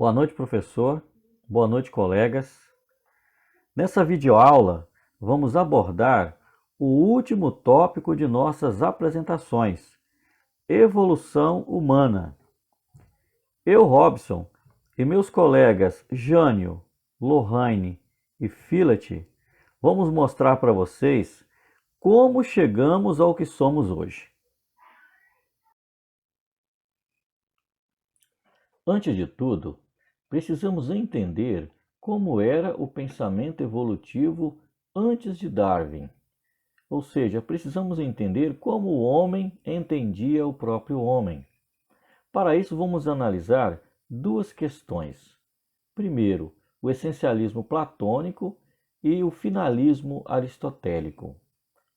Boa noite, professor. Boa noite, colegas. Nessa videoaula, vamos abordar o último tópico de nossas apresentações: evolução humana. Eu, Robson, e meus colegas Jânio, Lohane e Filat, vamos mostrar para vocês como chegamos ao que somos hoje. Antes de tudo, precisamos entender como era o pensamento evolutivo antes de Darwin. Ou seja, precisamos entender como o homem entendia o próprio homem. Para isso, vamos analisar duas questões. Primeiro, o essencialismo platônico e o finalismo aristotélico.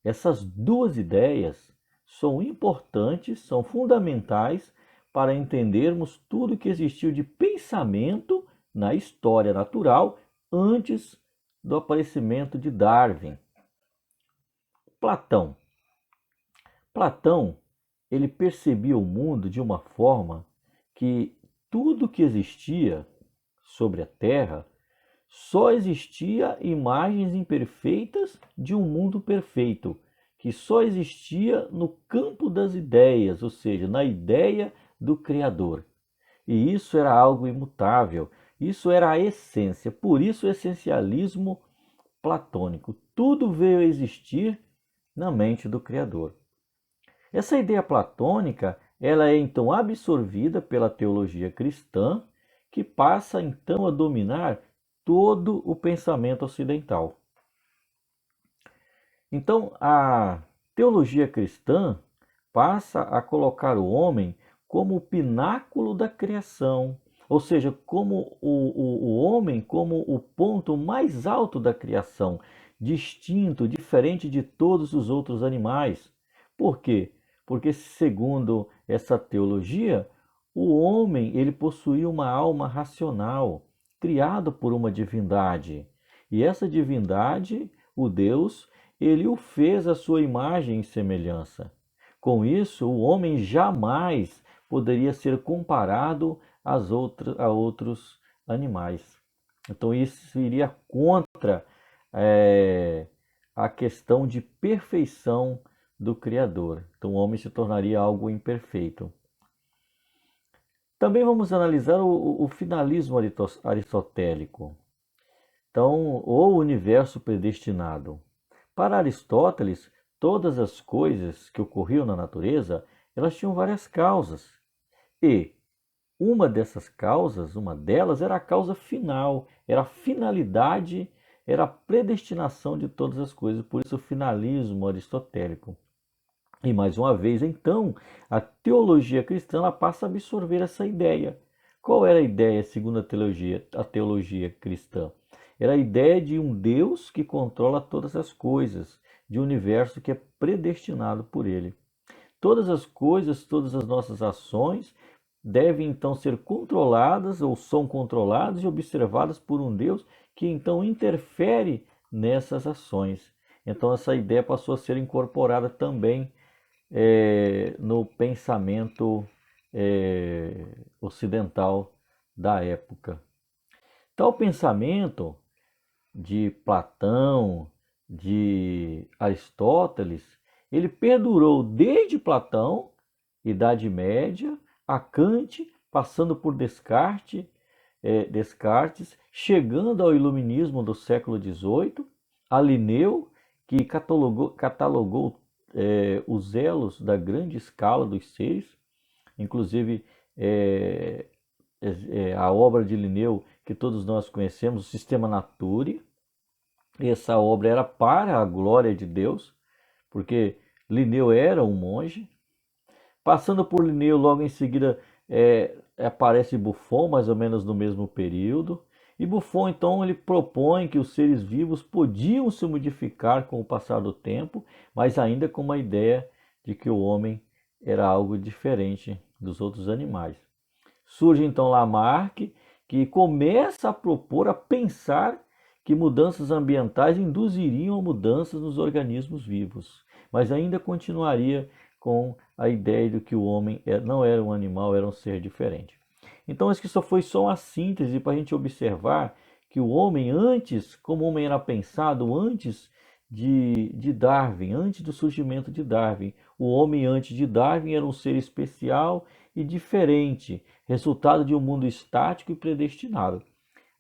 Essas duas ideias são importantes, são fundamentais para entendermos tudo que existiu de pensamento na história natural antes do aparecimento de Darwin. Platão. Platão, ele percebia o mundo de uma forma que tudo que existia sobre a Terra só existia imagens imperfeitas de um mundo perfeito, que só existia no campo das ideias, ou seja, na ideia do Criador. E isso era algo imutável, isso era a essência, por isso o essencialismo platônico. Tudo veio a existir na mente do Criador. Essa ideia platônica, ela é então absorvida pela teologia cristã, que passa então a dominar todo o pensamento ocidental. Então, a teologia cristã passa a colocar o homem como o pináculo da criação, ou seja, como o homem como o ponto mais alto da criação, distinto, diferente de todos os outros animais. Por quê? Porque, segundo essa teologia, o homem ele possuía uma alma racional, criado por uma divindade. E essa divindade, o Deus, ele o fez à sua imagem e semelhança. Com isso, o homem jamais poderia ser comparado a outros animais. Então, isso iria contra a questão de perfeição do Criador. Então, o homem se tornaria algo imperfeito. Também vamos analisar o finalismo aristotélico. Então, o universo predestinado. Para Aristóteles, todas as coisas que ocorriam na natureza, elas tinham várias causas. E uma dessas causas, uma delas era a causa final, era a finalidade, era a predestinação de todas as coisas, por isso o finalismo aristotélico. E mais uma vez, então, a teologia cristã ela passa a absorver essa ideia. Qual era a ideia, segundo a teologia cristã? Era a ideia de um Deus que controla todas as coisas, de um universo que é predestinado por ele. Todas as coisas, todas as nossas ações devem então ser controladas ou são controladas e observadas por um Deus que então interfere nessas ações. Então essa ideia passou a ser incorporada também no pensamento ocidental da época. Tal pensamento de Platão, de Aristóteles, ele perdurou desde Platão, Idade Média, a Kant, passando por Descartes, chegando ao Iluminismo do século XVIII, a Linneu, que catalogou os elos da grande escala dos seres, inclusive a obra de Linneu que todos nós conhecemos, o Sistema Naturae. Essa obra era para a glória de Deus, porque Linneu era um monge. Passando por Linneu, logo em seguida aparece Buffon, mais ou menos no mesmo período. E Buffon, então, ele propõe que os seres vivos podiam se modificar com o passar do tempo, mas ainda com uma ideia de que o homem era algo diferente dos outros animais. Surge então Lamarck, que começa a propor, a pensar que mudanças ambientais induziriam mudanças nos organismos vivos, mas ainda continuaria com a ideia de que o homem não era um animal, era um ser diferente. Então, isso que só foi só uma síntese para a gente observar que o homem antes, como o homem era pensado antes de Darwin, antes do surgimento de Darwin, o homem antes de Darwin era um ser especial e diferente, resultado de um mundo estático e predestinado.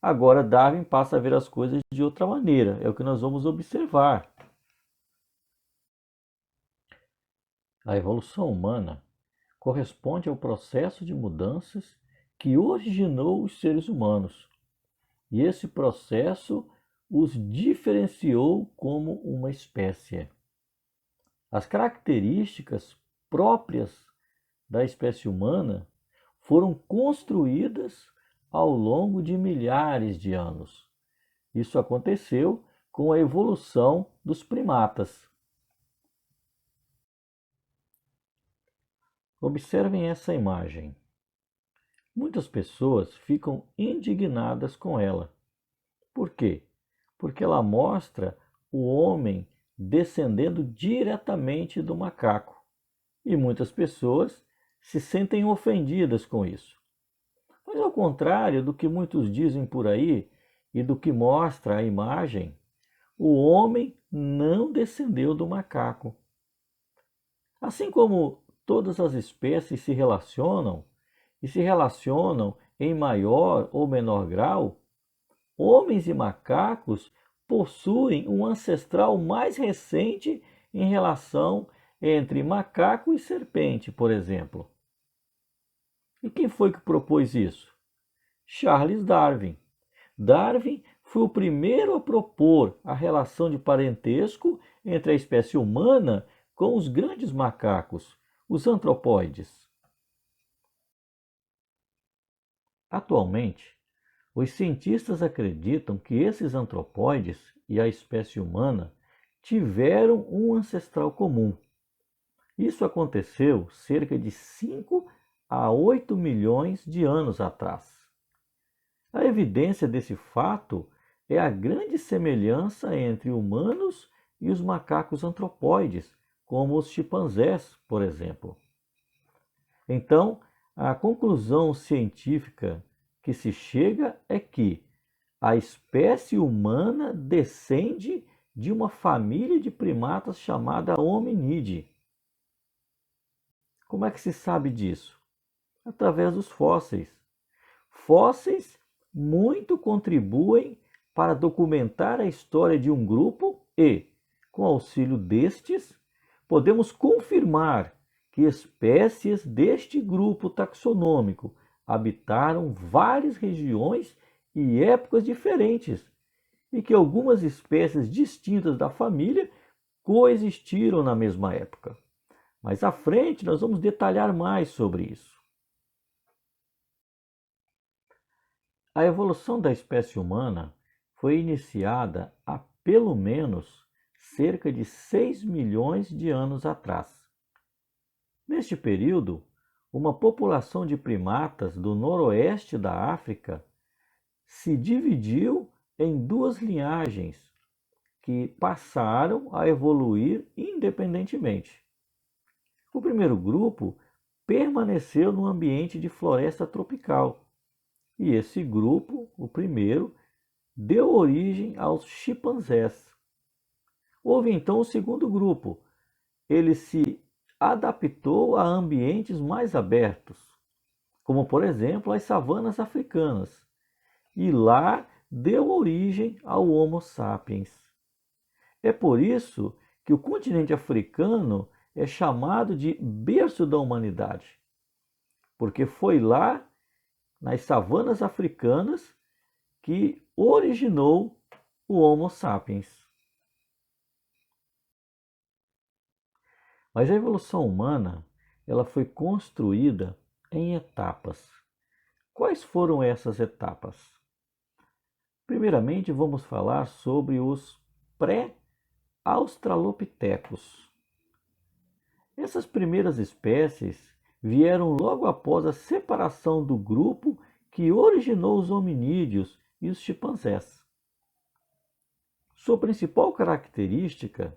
Agora Darwin passa a ver as coisas de outra maneira, é o que nós vamos observar. A evolução humana corresponde ao processo de mudanças que originou os seres humanos, e esse processo os diferenciou como uma espécie. As características próprias da espécie humana foram construídas ao longo de milhares de anos. Isso aconteceu com a evolução dos primatas. Observem essa imagem. Muitas pessoas ficam indignadas com ela. Por quê? Porque ela mostra o homem descendendo diretamente do macaco. E muitas pessoas se sentem ofendidas com isso. Mas ao contrário do que muitos dizem por aí e do que mostra a imagem, o homem não descendeu do macaco. Assim como todas as espécies se relacionam, e se relacionam em maior ou menor grau, homens e macacos possuem um ancestral mais recente em relação entre macaco e serpente, por exemplo. E quem foi que propôs isso? Charles Darwin. Darwin foi o primeiro a propor a relação de parentesco entre a espécie humana com os grandes macacos, os antropóides. Atualmente, os cientistas acreditam que esses antropóides e a espécie humana tiveram um ancestral comum. Isso aconteceu cerca de 5 a 8 milhões de anos atrás. A evidência desse fato é a grande semelhança entre humanos e os macacos antropóides, como os chimpanzés, por exemplo. Então, a conclusão científica que se chega é que a espécie humana descende de uma família de primatas chamada hominídea. Como é que se sabe disso? Através dos fósseis. Fósseis muito contribuem para documentar a história de um grupo e, com auxílio destes, podemos confirmar que espécies deste grupo taxonômico habitaram várias regiões e épocas diferentes, e que algumas espécies distintas da família coexistiram na mesma época. Mais à frente nós vamos detalhar mais sobre isso. A evolução da espécie humana foi iniciada há pelo menos cerca de 6 milhões de anos atrás. Neste período, uma população de primatas do noroeste da África se dividiu em duas linhagens que passaram a evoluir independentemente. O primeiro grupo permaneceu no ambiente de floresta tropical, e esse grupo, o primeiro, deu origem aos chimpanzés. Houve então o segundo grupo. Ele se adaptou a ambientes mais abertos, como por exemplo as savanas africanas, e lá deu origem ao Homo sapiens. É por isso que o continente africano é chamado de berço da humanidade, porque foi lá, nas savanas africanas, que originou o Homo sapiens. Mas a evolução humana, ela foi construída em etapas. Quais foram essas etapas? Primeiramente, vamos falar sobre os pré-australopitecos. Essas primeiras espécies vieram logo após a separação do grupo que originou os hominídeos e os chimpanzés. Sua principal característica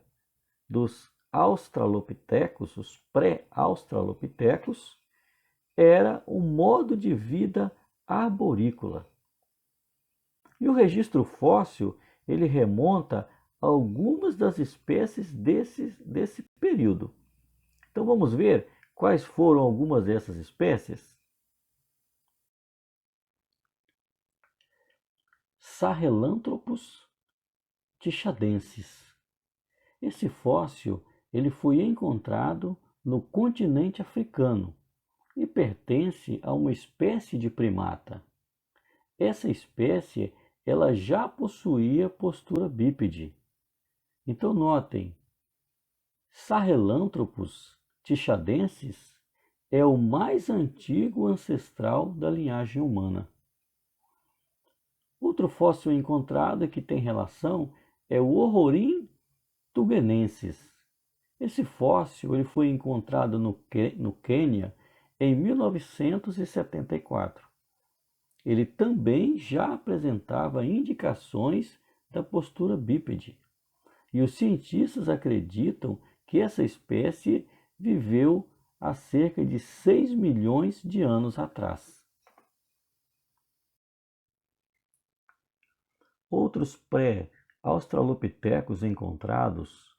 dos australopitecos, os pré-australopitecos, era um modo de vida arborícola. E o registro fóssil, ele remonta a algumas das espécies desse período. Então vamos ver quais foram algumas dessas espécies. Sahelanthropus tishadensis. Esse fóssil ele foi encontrado no continente africano e pertence a uma espécie de primata. Essa espécie ela já possuía postura bípede. Então notem, Sahelanthropus tishadensis é o mais antigo ancestral da linhagem humana. Outro fóssil encontrado que tem relação é o Orrorin tugenensis. Esse fóssil ele foi encontrado no Quênia em 1974. Ele também já apresentava indicações da postura bípede. E os cientistas acreditam que essa espécie viveu há cerca de 6 milhões de anos atrás. Outros pré-australopitecos encontrados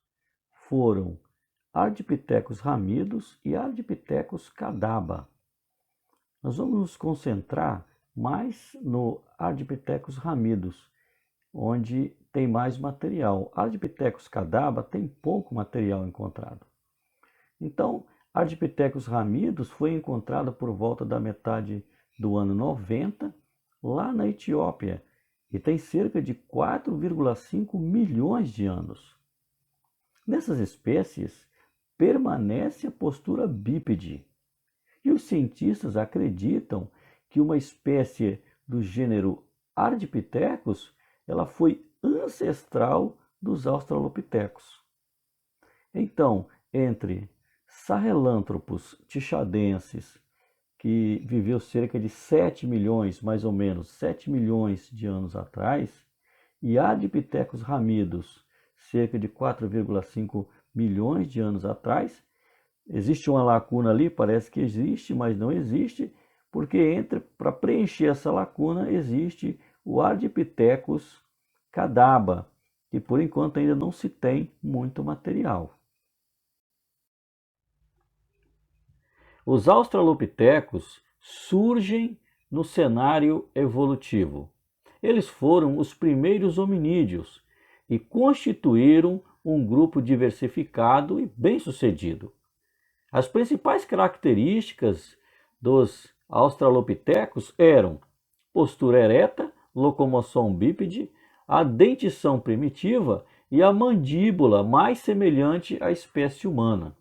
foram Ardipithecus ramidus e Ardipithecus cadaba. Nós vamos nos concentrar mais no Ardipithecus ramidus, onde tem mais material. Ardipithecus cadaba tem pouco material encontrado. Então, Ardipithecus ramidus foi encontrado por volta da metade do ano 90, lá na Etiópia, e tem cerca de 4,5 milhões de anos. Nessas espécies, permanece a postura bípede, e os cientistas acreditam que uma espécie do gênero Ardipithecus ela foi ancestral dos australopitecos. Então, entre Sahelanthropus tishadensis, que viveu cerca de 7 milhões, mais ou menos, 7 milhões de anos atrás, e Ardipithecus ramidus, cerca de 4,5 milhões de anos atrás, existe uma lacuna ali, parece que existe, mas não existe, porque para preencher essa lacuna existe o Ardipithecus cadaba, que por enquanto ainda não se tem muito material. Os australopitecos surgem no cenário evolutivo. Eles foram os primeiros hominídeos e constituíram um grupo diversificado e bem-sucedido. As principais características dos australopitecos eram postura ereta, locomoção bípede, a dentição primitiva e a mandíbula mais semelhante à espécie humana.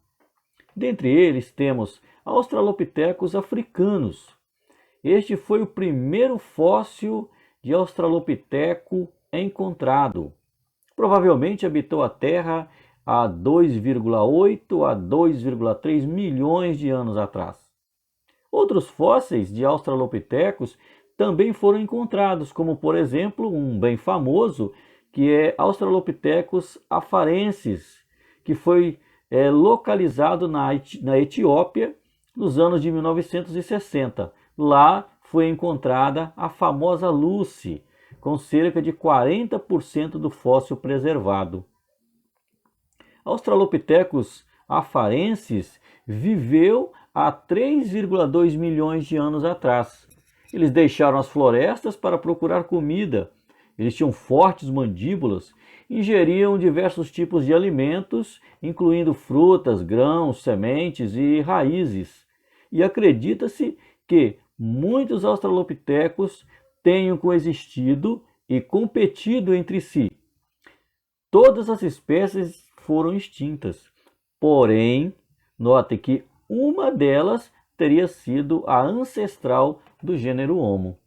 Dentre eles temos Australopithecus africanos. Este foi o primeiro fóssil de australopiteco encontrado. Provavelmente habitou a Terra há 2,8 a 2,3 milhões de anos atrás. Outros fósseis de australopitecos também foram encontrados, como por exemplo um bem famoso, que é Australopithecus afarensis, que foi localizado na Etiópia nos anos de 1960. Lá foi encontrada a famosa Lucy, com cerca de 40% do fóssil preservado. Australopithecus afarensis viveu há 3,2 milhões de anos atrás. Eles deixaram as florestas para procurar comida. Eles tinham fortes mandíbulas, ingeriam diversos tipos de alimentos, incluindo frutas, grãos, sementes e raízes. E acredita-se que muitos australopitecos tenham coexistido e competido entre si. Todas as espécies foram extintas, porém, note que uma delas teria sido a ancestral do gênero Homo.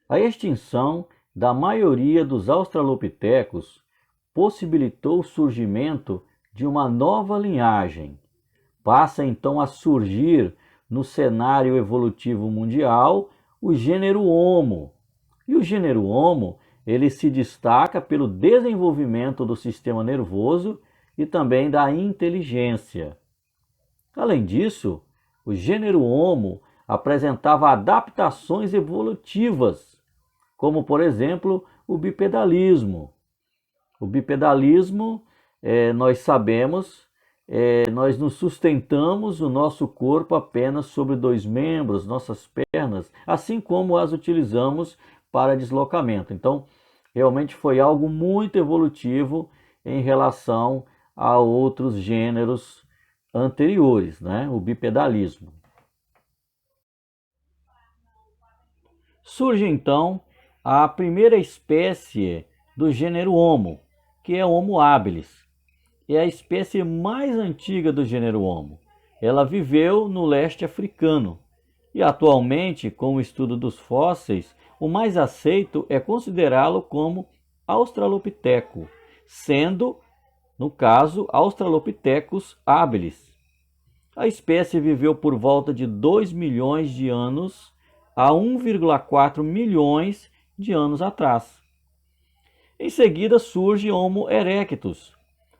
A extinção da maioria dos australopitecos possibilitou o surgimento de uma nova linhagem. Passa então a surgir no cenário evolutivo mundial o gênero Homo. E o gênero Homo, ele se destaca pelo desenvolvimento do sistema nervoso e também da inteligência. Além disso, o gênero Homo apresentava adaptações evolutivas, como por exemplo o bipedalismo. O bipedalismo, nós sabemos, nós nos sustentamos o nosso corpo apenas sobre dois membros, nossas pernas, assim como as utilizamos para deslocamento. Então, realmente foi algo muito evolutivo em relação a outros gêneros anteriores, né? O bipedalismo. Surge então a primeira espécie do gênero Homo, que é Homo habilis. É a espécie mais antiga do gênero Homo. Ela viveu no leste africano e atualmente, com o estudo dos fósseis, o mais aceito é considerá-lo como Australopiteco, sendo, no caso, Australopithecus habilis. A espécie viveu por volta de 2 milhões de anos a 1,4 milhões de anos atrás. Em seguida surge Homo erectus.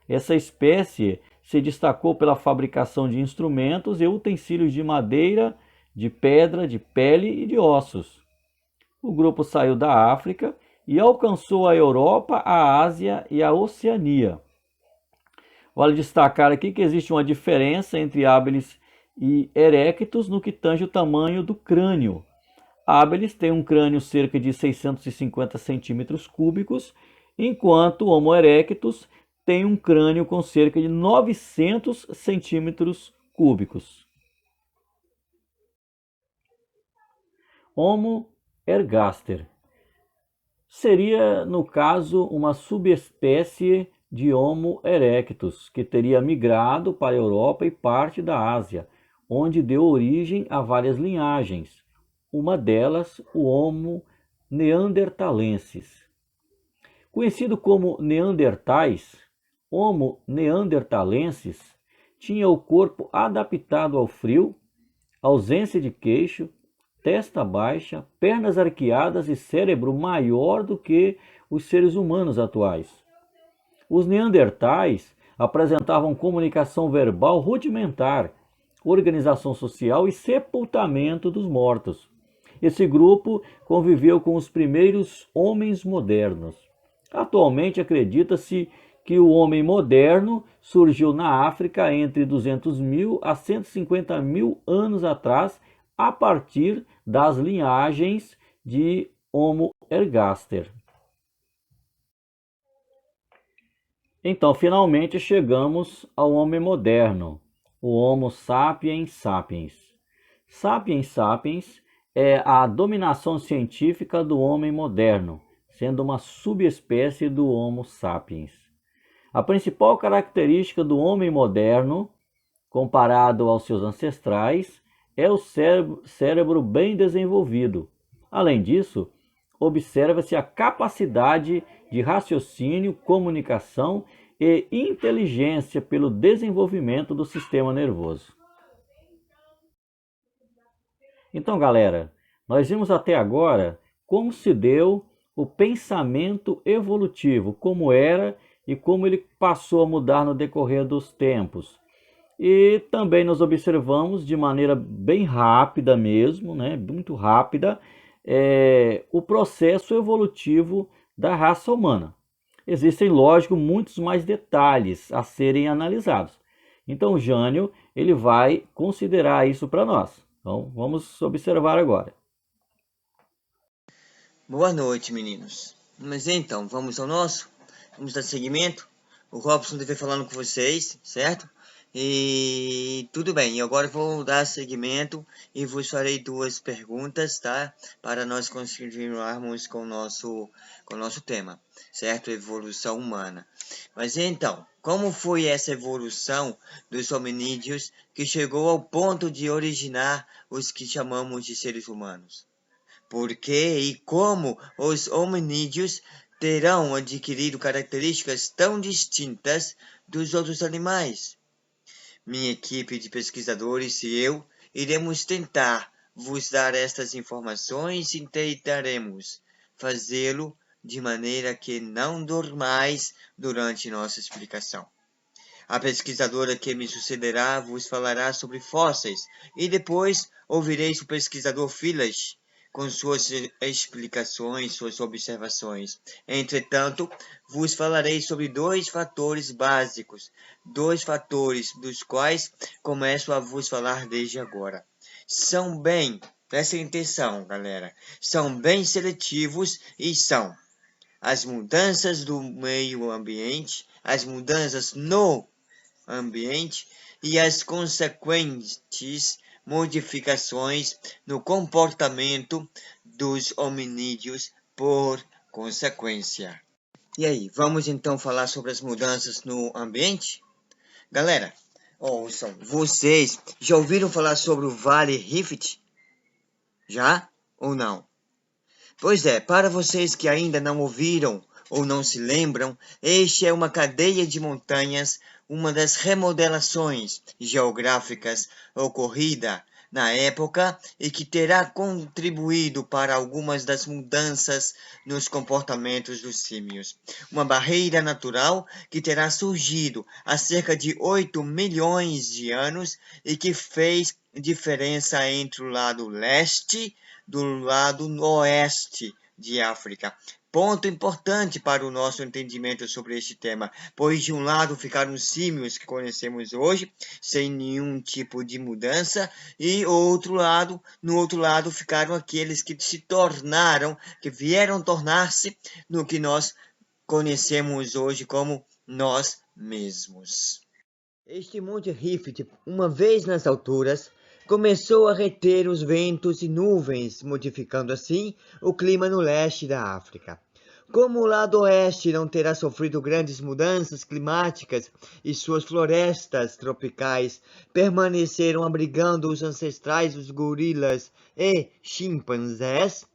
Essa espécie se destacou pela fabricação de instrumentos e utensílios de madeira, de pedra, de pele e de ossos. O grupo saiu da África e alcançou a Europa, a Ásia e a Oceania. Vale destacar aqui que existe uma diferença entre habilis e erectus no que tange o tamanho do crânio. Habilis tem um crânio cerca de 650 centímetros cúbicos, enquanto o Homo erectus tem um crânio com cerca de 900 centímetros cúbicos. Homo ergaster seria, no caso, uma subespécie de Homo erectus, que teria migrado para a Europa e parte da Ásia, onde deu origem a várias linhagens, uma delas o Homo neanderthalensis. Conhecido como Neandertais, Homo neanderthalensis tinha o corpo adaptado ao frio, ausência de queixo, testa baixa, pernas arqueadas e cérebro maior do que os seres humanos atuais. Os neandertais apresentavam comunicação verbal rudimentar, organização social e sepultamento dos mortos. Esse grupo conviveu com os primeiros homens modernos. Atualmente acredita-se que o homem moderno surgiu na África entre 200 mil a 150 mil anos atrás, a partir das linhagens de Homo ergaster. Então, finalmente chegamos ao homem moderno, o Homo sapiens sapiens. Sapiens sapiens é a dominação científica do homem moderno, sendo uma subespécie do Homo sapiens. A principal característica do homem moderno, comparado aos seus ancestrais, é o cérebro bem desenvolvido. Além disso, observa-se a capacidade de raciocínio, comunicação e inteligência pelo desenvolvimento do sistema nervoso. Então, galera, nós vimos até agora como se deu o pensamento evolutivo, como era e como ele passou a mudar no decorrer dos tempos. E também nós observamos de maneira bem rápida mesmo, né, muito rápida, o processo evolutivo da raça humana. Existem, lógico, muitos mais detalhes a serem analisados. Então, o Jânio ele vai considerar isso para nós. Então, vamos observar agora. Boa noite, meninos. Mas então, vamos ao nosso? Vamos dar seguimento? O Robson deve falando com vocês, certo? E tudo bem, agora vou dar seguimento e vos farei duas perguntas, tá? Para nós continuarmos com o nosso tema, certo? Evolução humana. Mas então, como foi essa evolução dos hominídeos que chegou ao ponto de originar os que chamamos de seres humanos? Por que e como os hominídeos terão adquirido características tão distintas dos outros animais? Minha equipe de pesquisadores e eu iremos tentar vos dar estas informações e tentaremos fazê-lo de maneira que não dormais durante nossa explicação. A pesquisadora que me sucederá vos falará sobre fósseis, e depois ouvireis o pesquisador Phyllis com suas explicações, suas observações. Entretanto, vos falarei sobre dois fatores básicos, dois fatores dos quais começo a vos falar desde agora. Prestem atenção, galera, são bem seletivos e são as mudanças do meio ambiente, as mudanças no ambiente e as consequentes modificações no comportamento dos hominídeos por consequência. E aí, vamos então falar sobre as mudanças no ambiente? Galera, ouçam, vocês já ouviram falar sobre o Vale Rift? Já ou não? Pois é, para vocês que ainda não ouviram ou não se lembram, este é uma cadeia de montanhas, uma das remodelações geográficas ocorrida na época e que terá contribuído para algumas das mudanças nos comportamentos dos símios. Uma barreira natural que terá surgido há cerca de 8 milhões de anos e que fez diferença entre o lado leste do lado oeste de África. Ponto importante para o nosso entendimento sobre este tema, pois de um lado ficaram os símios que conhecemos hoje, sem nenhum tipo de mudança, e no outro lado ficaram aqueles que se tornaram, que vieram tornar-se no que nós conhecemos hoje como nós mesmos. Este Monte Rift, uma vez nas alturas, começou a reter os ventos e nuvens, modificando assim o clima no leste da África. Como o lado oeste não terá sofrido grandes mudanças climáticas e suas florestas tropicais permaneceram abrigando os ancestrais dos gorilas e chimpanzés,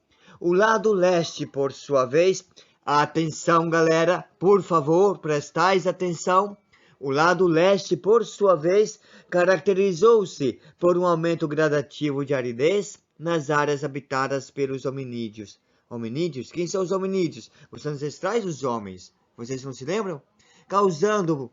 o lado leste, por sua vez, atenção galera, por favor, prestais atenção. O lado leste, por sua vez, caracterizou-se por um aumento gradativo de aridez nas áreas habitadas pelos hominídeos. Hominídeos? Quem são os hominídeos? Os ancestrais dos homens. Vocês não se lembram? Causando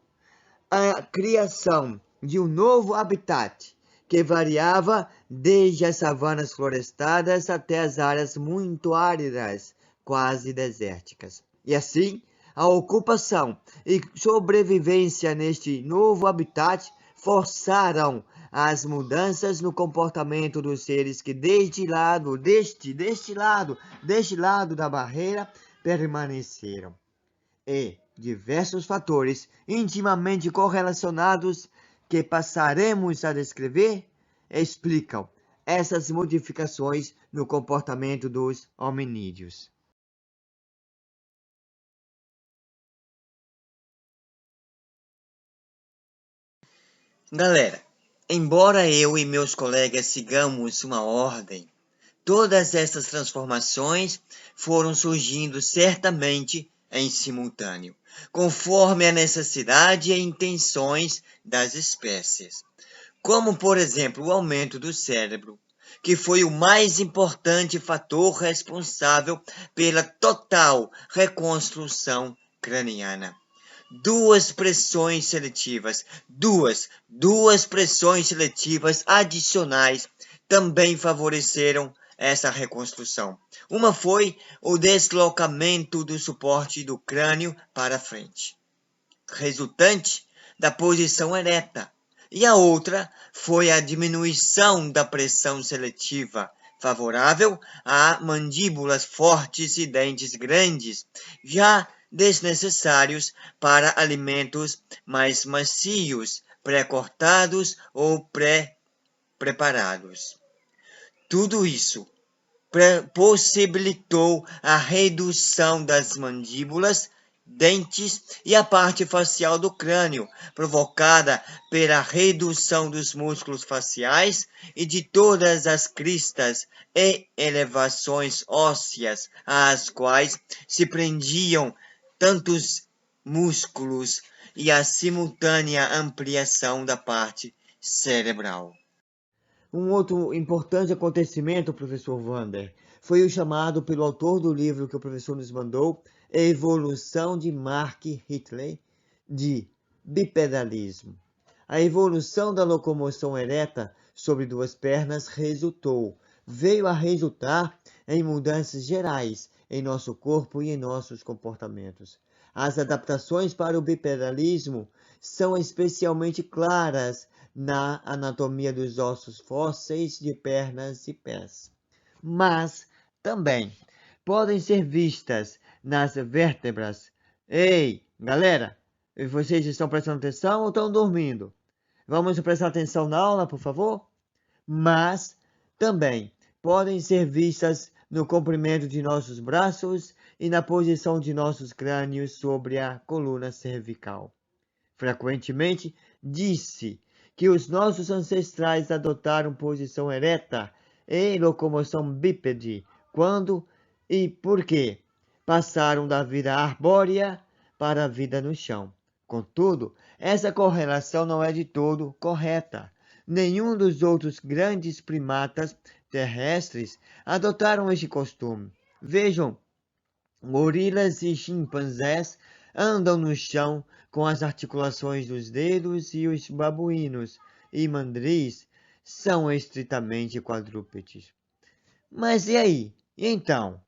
a criação de um novo habitat que variava desde as savanas florestadas até as áreas muito áridas, quase desérticas. E assim, a ocupação e sobrevivência neste novo habitat forçaram as mudanças no comportamento dos seres que deste lado da barreira permaneceram. E diversos fatores intimamente correlacionados que passaremos a descrever explicam essas modificações no comportamento dos hominídeos. Galera, embora eu e meus colegas sigamos uma ordem, todas essas transformações foram surgindo certamente em simultâneo, conforme a necessidade e intenções das espécies. Como, por exemplo, o aumento do cérebro, que foi o mais importante fator responsável pela total reconstrução craniana. Duas pressões seletivas adicionais também favoreceram essa reconstrução. Uma foi o deslocamento do suporte do crânio para frente, resultante da posição ereta, e a outra foi a diminuição da pressão seletiva, favorável a mandíbulas fortes e dentes grandes, já desnecessários para alimentos mais macios, pré-cortados ou pré-preparados. Tudo isso possibilitou a redução das mandíbulas, dentes e a parte facial do crânio, provocada pela redução dos músculos faciais e de todas as cristas e elevações ósseas às quais se prendiam tantos músculos e a simultânea ampliação da parte cerebral. Um outro importante acontecimento, professor Wander, foi o chamado pelo autor do livro que o professor nos mandou, Evolução de Mark Hitley, de bipedalismo. A evolução da locomoção ereta sobre duas pernas veio a resultar em mudanças gerais em nosso corpo e em nossos comportamentos. As adaptações para o bipedalismo são especialmente claras na anatomia dos ossos fósseis de pernas e pés, mas também podem ser vistas nas vértebras. Ei, galera, vocês estão prestando atenção ou estão dormindo? Vamos prestar atenção na aula, por favor? Mas também podem ser vistas no comprimento de nossos braços e na posição de nossos crânios sobre a coluna cervical. Frequentemente disse que os nossos ancestrais adotaram posição ereta e locomoção bípede quando e por quê passaram da vida arbórea para a vida no chão. Contudo, essa correlação não é de todo correta. Nenhum dos outros grandes primatas terrestres adotaram este costume. Vejam, gorilas e chimpanzés andam no chão com as articulações dos dedos e os babuínos e mandris são estritamente quadrúpedes. Mas e aí? E então?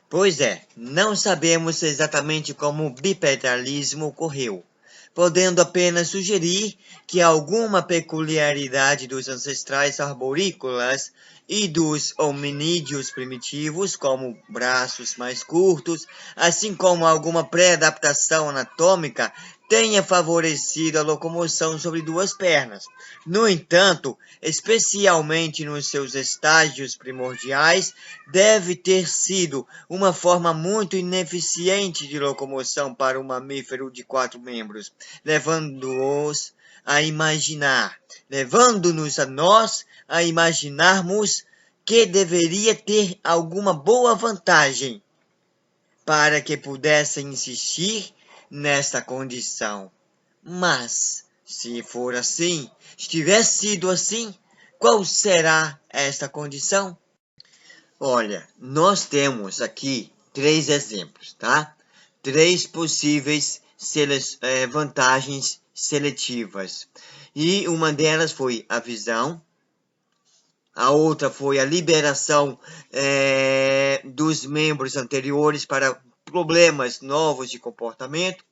Pois é, não sabemos exatamente como o bipedalismo ocorreu, podendo apenas sugerir que alguma peculiaridade dos ancestrais arborícolas e dos hominídeos primitivos, como braços mais curtos, assim como alguma pré-adaptação anatômica, tenha favorecido a locomoção sobre duas pernas. No entanto, especialmente nos seus estágios primordiais, deve ter sido uma forma muito ineficiente de locomoção para um mamífero de 4 membros, levando-nos a nós a imaginarmos que deveria ter alguma boa vantagem para que pudesse insistir nesta condição. Mas, se for assim, se tivesse sido assim, qual será esta condição? Olha, nós temos aqui 3 exemplos, tá? 3 possíveis vantagens seletivas. E uma delas foi a visão, a outra foi a liberação dos membros anteriores para problemas novos de comportamento,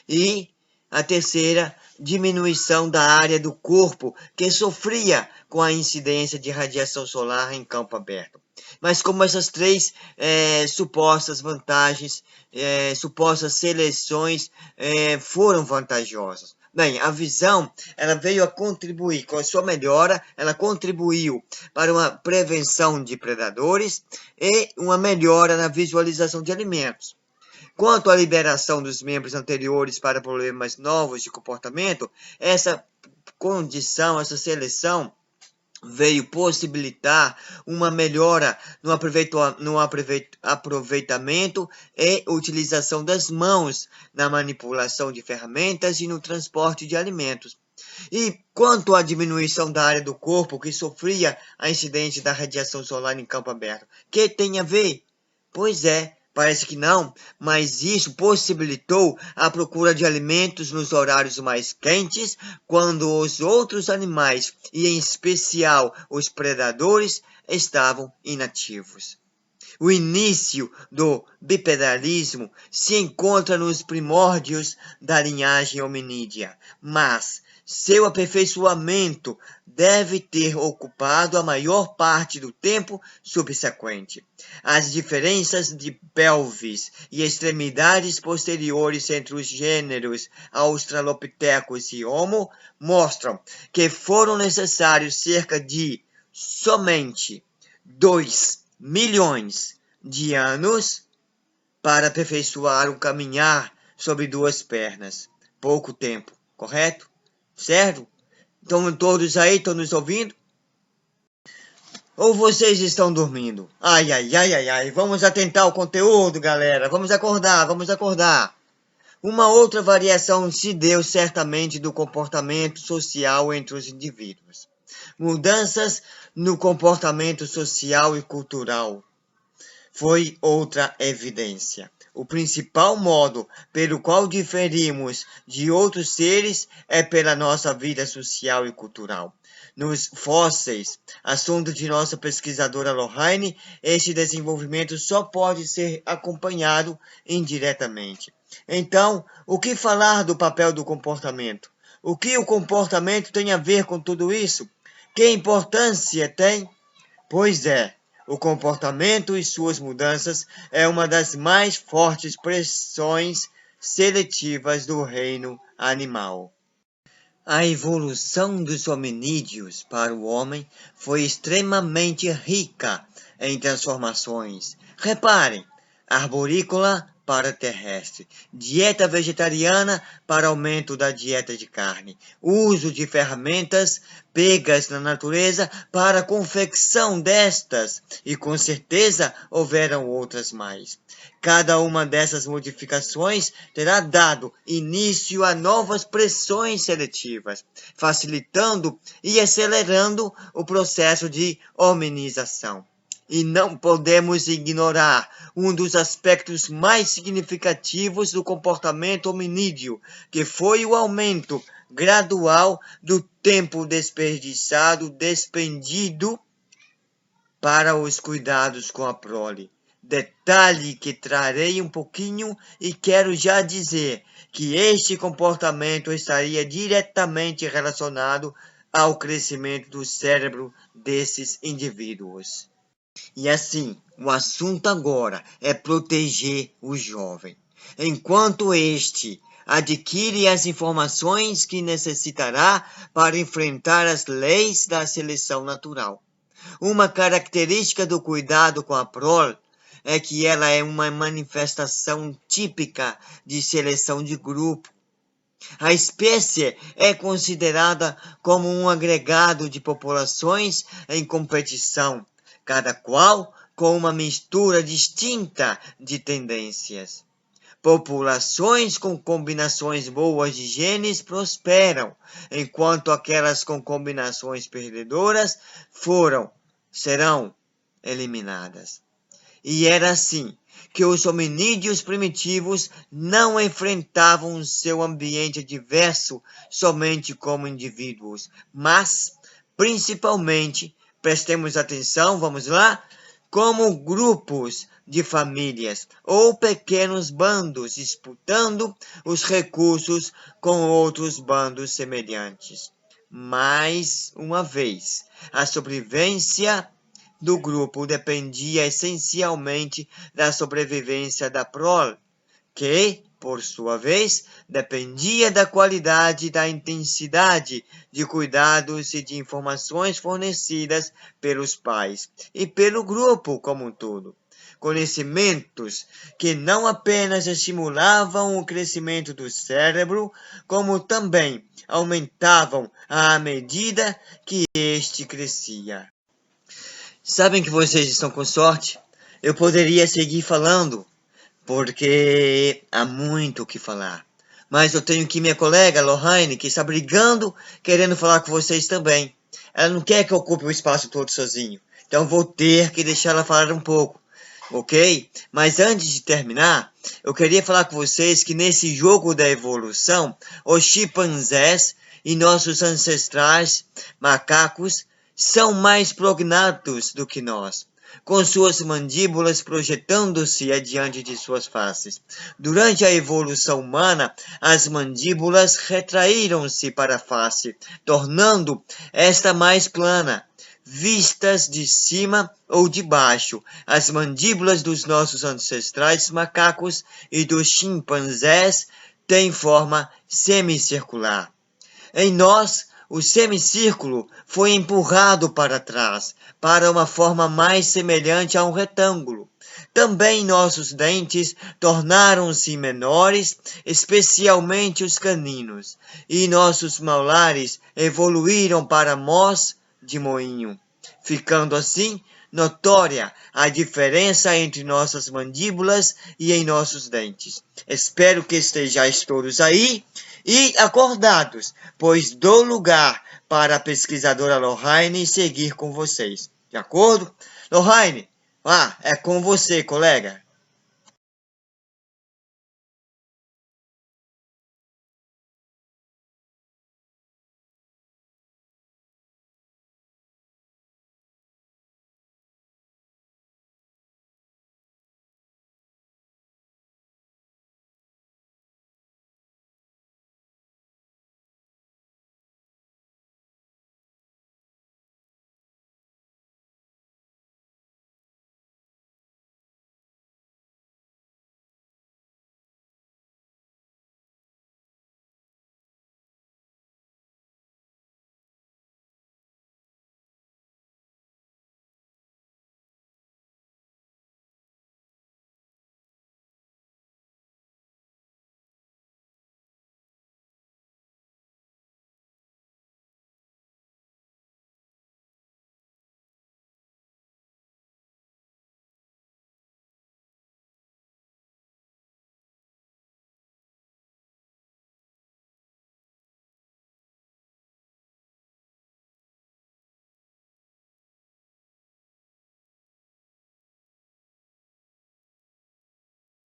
e a terceira, diminuição da área do corpo que sofria com a incidência de radiação solar em campo aberto. Mas como essas 3 supostas vantagens, supostas seleções foram vantajosas? Bem, a visão, ela veio a contribuir, com a sua melhora, ela contribuiu para uma prevenção de predadores e uma melhora na visualização de alimentos. Quanto à liberação dos membros anteriores para problemas novos de comportamento, essa condição, essa seleção, veio possibilitar uma melhora no aproveitamento e utilização das mãos na manipulação de ferramentas e no transporte de alimentos. E quanto à diminuição da área do corpo que sofria a incidência da radiação solar em campo aberto, que tem a ver? Pois é, parece que não, mas isso possibilitou a procura de alimentos nos horários mais quentes, quando os outros animais, e em especial os predadores, estavam inativos. O início do bipedalismo se encontra nos primórdios da linhagem hominídea, mas seu aperfeiçoamento deve ter ocupado a maior parte do tempo subsequente. As diferenças de pelvis e extremidades posteriores entre os gêneros Australopithecus e Homo mostram que foram necessários cerca de somente 2 milhões de anos para aperfeiçoar o caminhar sobre 2 pernas. Pouco tempo, correto? Certo? Estão todos aí, estão nos ouvindo? Ou vocês estão dormindo? Ai, ai, ai, ai, ai. Vamos atentar ao conteúdo, galera. Vamos acordar, vamos acordar. Uma outra variação se deu certamente do comportamento social entre os indivíduos. Mudanças no comportamento social e cultural. foi outra evidência. O principal modo pelo qual diferimos de outros seres é pela nossa vida social e cultural. Nos fósseis, assunto de nossa pesquisadora Lorraine, este desenvolvimento só pode ser acompanhado indiretamente. Então, o que falar do papel do comportamento? O que o comportamento tem a ver com tudo isso? Que importância tem? Pois é, o comportamento e suas mudanças é uma das mais fortes pressões seletivas do reino animal. A evolução dos hominídeos para o homem foi extremamente rica em transformações. Reparem, arborícola para terrestre, dieta vegetariana para aumento da dieta de carne, uso de ferramentas pegas na natureza para a confecção destas, e com certeza houveram outras mais. Cada uma dessas modificações terá dado início a novas pressões seletivas, facilitando e acelerando o processo de hominização. E não podemos ignorar um dos aspectos mais significativos do comportamento hominídeo, que foi o aumento gradual do tempo despendido para os cuidados com a prole. Detalhe que trarei um pouquinho e quero já dizer que este comportamento estaria diretamente relacionado ao crescimento do cérebro desses indivíduos. E assim, o assunto agora é proteger o jovem, enquanto este adquire as informações que necessitará para enfrentar as leis da seleção natural. Uma característica do cuidado com a prole é que ela é uma manifestação típica de seleção de grupo. A espécie é considerada como um agregado de populações em competição, cada qual com uma mistura distinta de tendências. Populações com combinações boas de genes prosperam, enquanto aquelas com combinações perdedoras serão eliminadas. E era assim que os hominídeos primitivos não enfrentavam seu ambiente adverso somente como indivíduos, mas, principalmente, prestemos atenção, vamos lá, como grupos de famílias ou pequenos bandos disputando os recursos com outros bandos semelhantes. Mais uma vez, a sobrevivência do grupo dependia essencialmente da sobrevivência da prole, que, por sua vez, dependia da qualidade e da intensidade de cuidados e de informações fornecidas pelos pais e pelo grupo como um todo. Conhecimentos que não apenas estimulavam o crescimento do cérebro, como também aumentavam à medida que este crescia. Sabem que vocês estão com sorte? Eu poderia seguir falando, porque há muito o que falar. Mas eu tenho aqui minha colega, Lorraine, que está brigando, querendo falar com vocês também. Ela não quer que eu ocupe o espaço todo sozinho. Então vou ter que deixar ela falar um pouco, ok? Mas antes de terminar, eu queria falar com vocês que nesse jogo da evolução, os chimpanzés e nossos ancestrais macacos são mais prognatos do que nós, com suas mandíbulas projetando-se adiante de suas faces. Durante a evolução humana, as mandíbulas retraíram-se para a face, tornando esta mais plana. Vistas de cima ou de baixo, as mandíbulas dos nossos ancestrais macacos e dos chimpanzés têm forma semicircular. Em nós, o semicírculo foi empurrado para trás, para uma forma mais semelhante a um retângulo. Também nossos dentes tornaram-se menores, especialmente os caninos, e nossos molares evoluíram para mós de moinho, ficando assim notória a diferença entre nossas mandíbulas e em nossos dentes. Espero que estejais todos aí e acordados, pois dou lugar para a pesquisadora Lorraine seguir com vocês. De acordo? Lorraine, Ah, é com você, colega.